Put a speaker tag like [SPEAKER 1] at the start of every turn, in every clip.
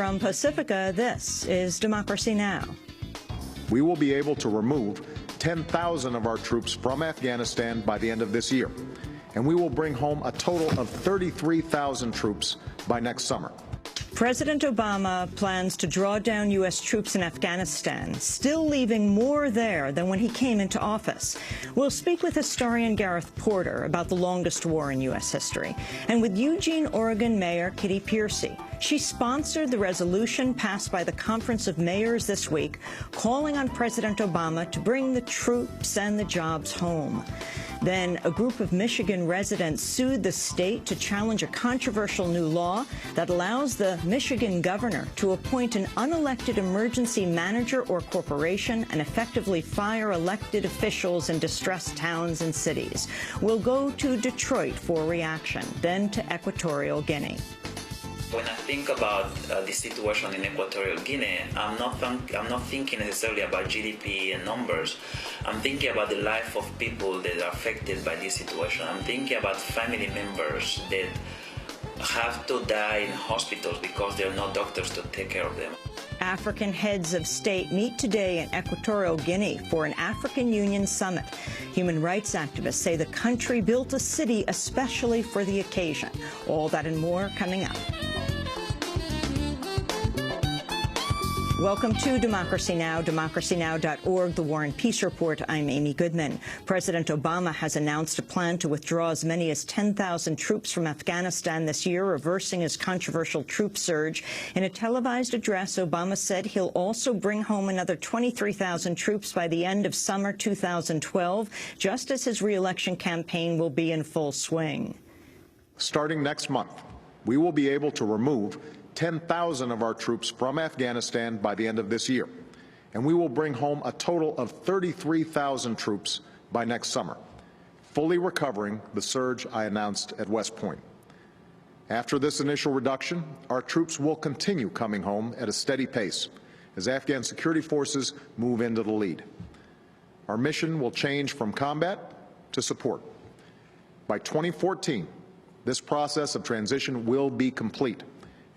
[SPEAKER 1] From Pacifica, this is Democracy Now!
[SPEAKER 2] We will be able to remove 10,000 of our troops from Afghanistan by the end of this year, and we will bring home a total of 33,000 troops by next summer.
[SPEAKER 1] President Obama plans to draw down U.S. troops in Afghanistan, still leaving more there than when he came into office. We'll speak with historian Gareth Porter about the longest war in U.S. history, and with Eugene, Oregon Mayor Kitty Piercy. She sponsored the resolution passed by the Conference of Mayors this week, calling on President Obama to bring the troops and the jobs home. Then a group of Michigan residents sued the state to challenge a controversial new law that allows the Michigan governor to appoint an unelected emergency manager or corporation and effectively fire elected officials in distressed towns and cities. We'll go to Detroit for reaction, then to Equatorial Guinea.
[SPEAKER 3] When I think about the situation in Equatorial Guinea, I'm not thinking necessarily about GDP and numbers. I'm thinking about the life of people that are affected by this situation. I'm thinking about family members that have to die in hospitals because there are no doctors to take care of them.
[SPEAKER 1] African heads of state meet today in Equatorial Guinea for an African Union summit. Human rights activists say the country built a city especially for the occasion. All that and more coming up. Welcome to Democracy Now!, democracynow.org, The War and Peace Report. I'm Amy Goodman. President Obama has announced a plan to withdraw as many as 10,000 troops from Afghanistan this year, reversing his controversial troop surge. In a televised address, Obama said he'll also bring home another 23,000 troops by the end of summer 2012, just as his re-election campaign will be in full swing.
[SPEAKER 2] Starting next month, we will be able to remove 10,000 of our troops from Afghanistan by the end of this year, and we will bring home a total of 33,000 troops by next summer, fully recovering the surge I announced at West Point. After this initial reduction, our troops will continue coming home at a steady pace as Afghan security forces move into the lead. Our mission will change from combat to support. By 2014, this process of transition will be complete,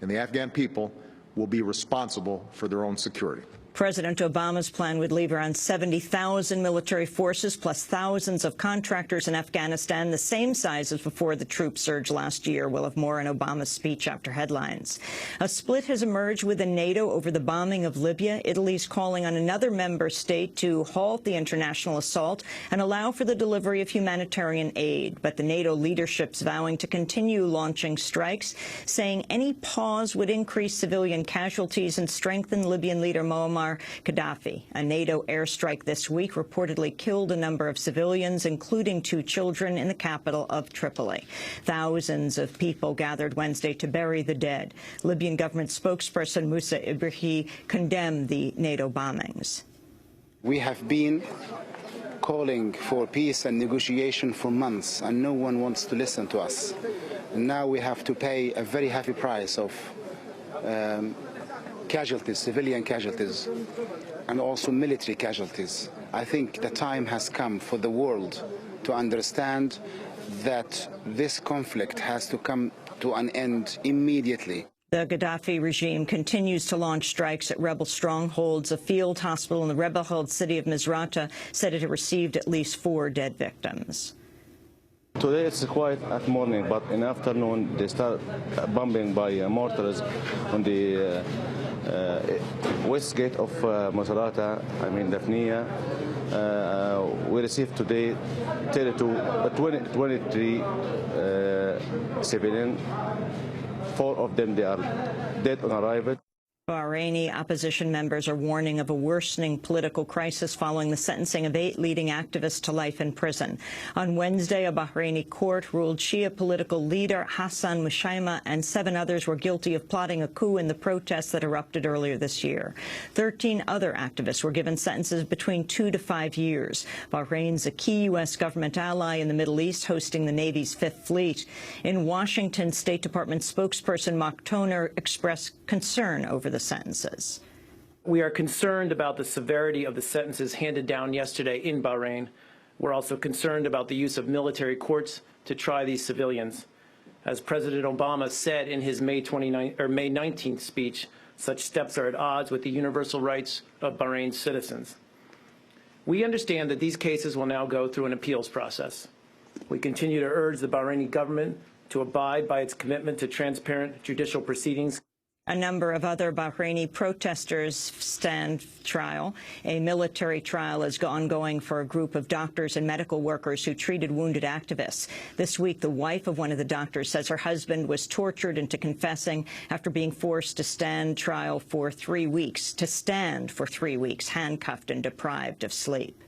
[SPEAKER 2] and the Afghan people will be responsible for their own security.
[SPEAKER 1] President Obama's plan would leave around 70,000 military forces plus thousands of contractors in Afghanistan, the same size as before the troop surge last year. We'll have more on Obama's speech after headlines. A split has emerged within NATO over the bombing of Libya. Italy's calling on another member state to halt the international assault and allow for the delivery of humanitarian aid. But the NATO leadership's vowing to continue launching strikes, saying any pause would increase civilian casualties and strengthen Libyan leader Muammar Gaddafi. A NATO airstrike this week reportedly killed a number of civilians, including 2 children, in the capital of Tripoli. Thousands of people gathered Wednesday to bury the dead. Libyan government spokesperson Musa Ibrahim condemned the NATO bombings.
[SPEAKER 4] We have been calling for peace and negotiation for months, and no one wants to listen to us. And now we have to pay a very heavy price of casualties, civilian casualties, and also military casualties. I think the time has come for the world to understand that this conflict has to come to an end immediately.
[SPEAKER 1] The Gaddafi regime continues to launch strikes at rebel strongholds. A field hospital in the rebel-held city of Misrata said it had received at least 4 dead victims.
[SPEAKER 5] Today it's quiet at morning, but in afternoon they start bombing by mortars on the west gate of Misrata, Dafniya. We received today 23 civilians. 4 of them, they are dead on arrival.
[SPEAKER 1] Bahraini opposition members are warning of a worsening political crisis following the sentencing of 8 leading activists to life in prison. On Wednesday, a Bahraini court ruled Shia political leader Hassan Mushaima and 7 others were guilty of plotting a coup in the protests that erupted earlier this year. 13 other activists were given sentences between 2 to 5 years. Bahrain's a key U.S. government ally in the Middle East, hosting the Navy's 5th Fleet. In Washington, State Department spokesperson Mark Toner expressed concern over the sentences.
[SPEAKER 6] We are concerned about the severity of the sentences handed down yesterday in Bahrain. We're also concerned about the use of military courts to try these civilians. As President Obama said in his May 19th speech, Such steps are at odds with the universal rights of Bahrain's citizens. We understand that these cases will now go through an appeals process. We continue to urge the Bahraini government to abide by its commitment to transparent judicial proceedings.
[SPEAKER 1] A number of other Bahraini protesters stand trial. A military trial is ongoing for a group of doctors and medical workers who treated wounded activists. This week, the wife of one of the doctors says her husband was tortured into confessing after being forced to stand trial for 3 weeks, handcuffed and deprived of sleep.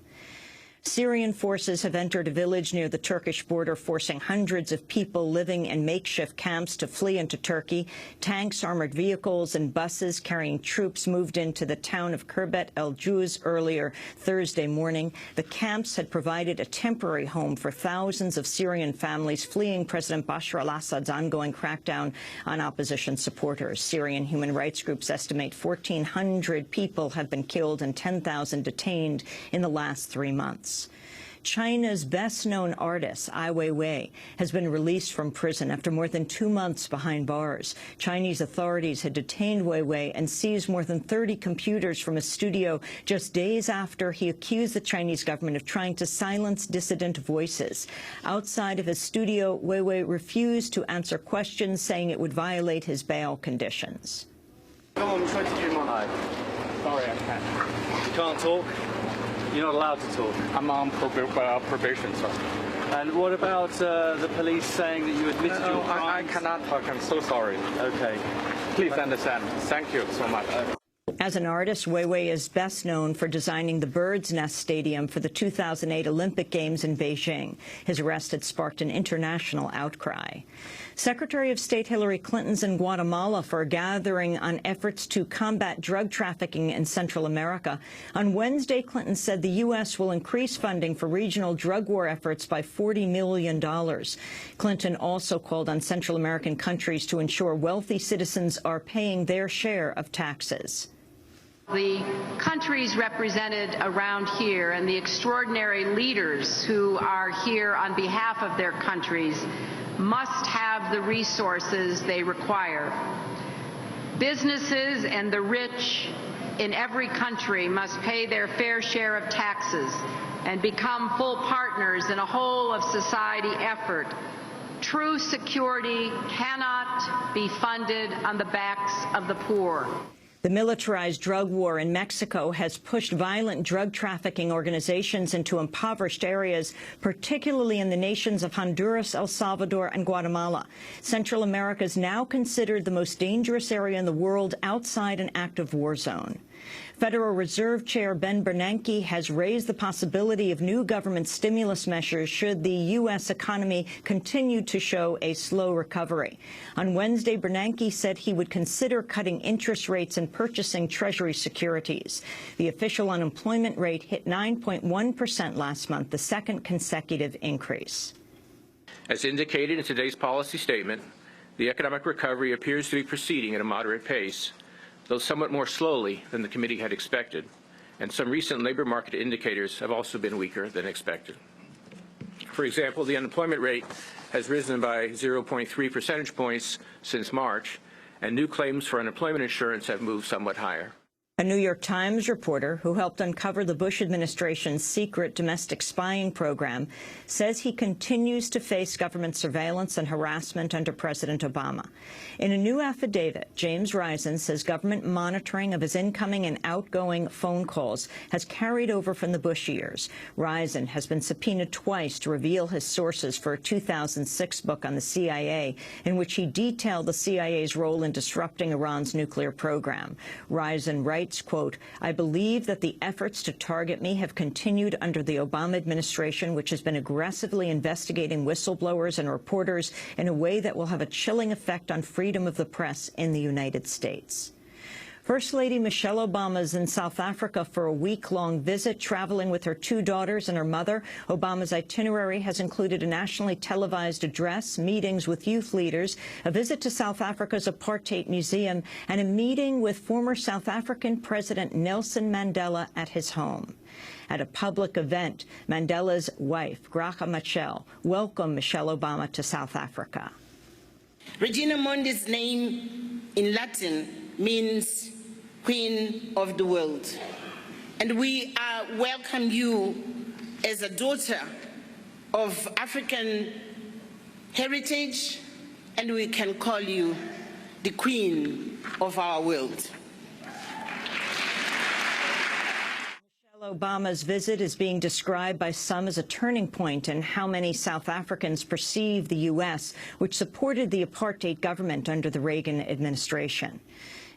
[SPEAKER 1] Syrian forces have entered a village near the Turkish border, forcing hundreds of people living in makeshift camps to flee into Turkey. Tanks, armored vehicles, and buses carrying troops moved into the town of Kirbet el-Juz earlier Thursday morning. The camps had provided a temporary home for thousands of Syrian families fleeing President Bashar al-Assad's ongoing crackdown on opposition supporters. Syrian human rights groups estimate 1,400 people have been killed and 10,000 detained in the last 3 months. China's best-known artist, Ai Weiwei, has been released from prison after more than 2 months behind bars. Chinese authorities had detained Weiwei and seized more than 30 computers from his studio just days after he accused the Chinese government of trying to silence dissident voices. Outside of his studio, Weiwei refused to answer questions, saying it would violate his bail conditions.
[SPEAKER 7] Sorry, I can't.
[SPEAKER 8] You can't talk? You're not allowed to talk?
[SPEAKER 7] I'm on probation, sir.
[SPEAKER 8] And what about the police saying that you admitted your crimes?
[SPEAKER 7] I cannot talk. I'm so sorry.
[SPEAKER 8] Okay.
[SPEAKER 7] Please understand. Thank you so much.
[SPEAKER 1] As an artist, Weiwei is best known for designing the Bird's Nest Stadium for the 2008 Olympic Games in Beijing. His arrest had sparked an international outcry. Secretary of State Hillary Clinton's in Guatemala for a gathering on efforts to combat drug trafficking in Central America. On Wednesday, Clinton said the U.S. will increase funding for regional drug war efforts by $40 million. Clinton also called on Central American countries to ensure wealthy citizens are paying their share of taxes.
[SPEAKER 9] The countries represented around here and the extraordinary leaders who are here on behalf of their countries must have the resources they require. Businesses and the rich in every country must pay their fair share of taxes and become full partners in a whole of society effort. True security cannot be funded on the backs of the poor.
[SPEAKER 1] The militarized drug war in Mexico has pushed violent drug trafficking organizations into impoverished areas, particularly in the nations of Honduras, El Salvador, and Guatemala. Central America is now considered the most dangerous area in the world outside an active war zone. Federal Reserve Chair Ben Bernanke has raised the possibility of new government stimulus measures should the U.S. economy continue to show a slow recovery. On Wednesday, Bernanke said he would consider cutting interest rates and purchasing Treasury securities. The official unemployment rate hit 9.1% last month, the second consecutive increase.
[SPEAKER 10] As indicated in today's policy statement, the economic recovery appears to be proceeding at a moderate pace, though somewhat more slowly than the committee had expected, and some recent labor market indicators have also been weaker than expected. For example, the unemployment rate has risen by 0.3 percentage points since March, and new claims for unemployment insurance have moved somewhat higher.
[SPEAKER 1] A New York Times reporter who helped uncover the Bush administration's secret domestic spying program says he continues to face government surveillance and harassment under President Obama. In a new affidavit, James Risen says government monitoring of his incoming and outgoing phone calls has carried over from the Bush years. Risen has been subpoenaed twice to reveal his sources for a 2006 book on the CIA, in which he detailed the CIA's role in disrupting Iran's nuclear program. Risen writes, quote, "I believe that the efforts to target me have continued under the Obama administration, which has been aggressively investigating whistleblowers and reporters in a way that will have a chilling effect on freedom of the press in the United States." First Lady Michelle Obama is in South Africa for a week-long visit, traveling with her 2 daughters and her mother. Obama's itinerary has included a nationally televised address, meetings with youth leaders, a visit to South Africa's Apartheid Museum, and a meeting with former South African President Nelson Mandela at his home. At a public event, Mandela's wife, Graça Machel, welcomed Michelle Obama to South Africa.
[SPEAKER 11] Regina Mondi's name in Latin means Queen of the World. And we welcome you as a daughter of African heritage, and we can call you the Queen of our world.
[SPEAKER 1] Michelle Obama's visit is being described by some as a turning point in how many South Africans perceive the U.S., which supported the apartheid government under the Reagan administration.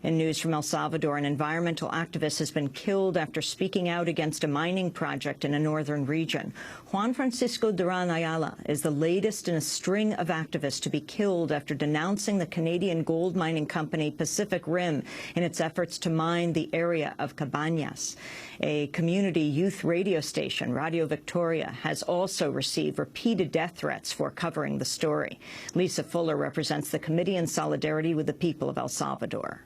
[SPEAKER 1] In news from El Salvador, an environmental activist has been killed after speaking out against a mining project in a northern region. Juan Francisco Duran Ayala is the latest in a string of activists to be killed after denouncing the Canadian gold mining company Pacific Rim in its efforts to mine the area of Cabañas. A community youth radio station, Radio Victoria, has also received repeated death threats for covering the story. Lisa Fuller represents the Committee in Solidarity with the People of El Salvador.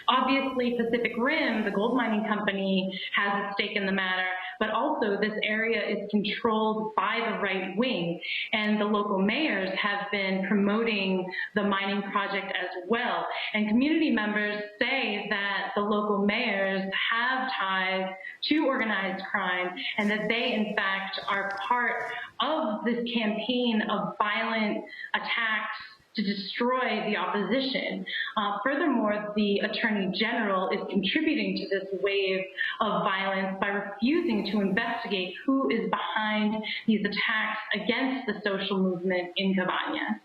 [SPEAKER 12] Obviously, Pacific Rim, the gold mining company, has a stake in the matter, but also this area is controlled by the right wing, and the local mayors have been promoting the mining project as well. And community members say that the local mayors have ties to organized crime and that they, in fact, are part of this campaign of violent attacks to destroy the opposition. Furthermore, the Attorney General is contributing to this wave of violence by refusing to investigate who is behind these attacks against the social movement in Cabañas.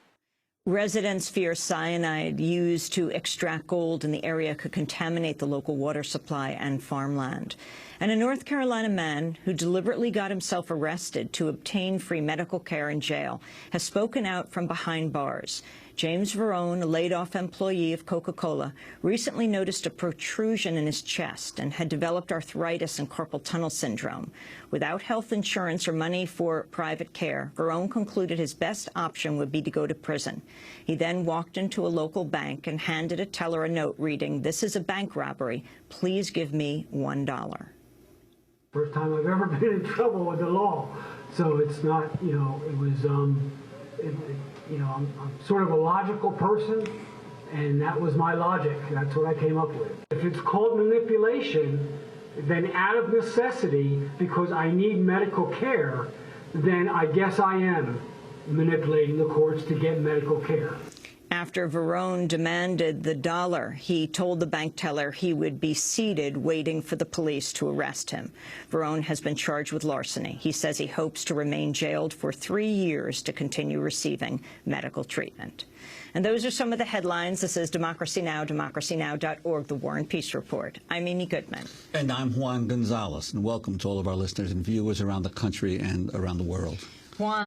[SPEAKER 1] Residents fear cyanide used to extract gold in the area could contaminate the local water supply and farmland. And a North Carolina man who deliberately got himself arrested to obtain free medical care in jail has spoken out from behind bars. James Verone, a laid-off employee of Coca-Cola, recently noticed a protrusion in his chest and had developed arthritis and carpal tunnel syndrome. Without health insurance or money for private care, Verone concluded his best option would be to go to prison. He then walked into a local bank and handed a teller a note reading, "This is a bank robbery. Please give me $1."
[SPEAKER 13] First time I've ever been in trouble with the law. So it's not, it was, I'm sort of a logical person, and that was my logic. That's what I came up with. If it's called manipulation, then out of necessity, because I need medical care, then I guess I am manipulating the courts to get medical care.
[SPEAKER 1] After Verone demanded the dollar, he told the bank teller he would be seated waiting for the police to arrest him. Verone has been charged with larceny. He says he hopes to remain jailed for 3 years to continue receiving medical treatment. And those are some of the headlines. This is Democracy Now!, democracynow.org, the War and Peace Report. I'm Amy Goodman.
[SPEAKER 14] And I'm Juan Gonzalez. And welcome to all of our listeners and viewers around the country and around the world.
[SPEAKER 1] Juan.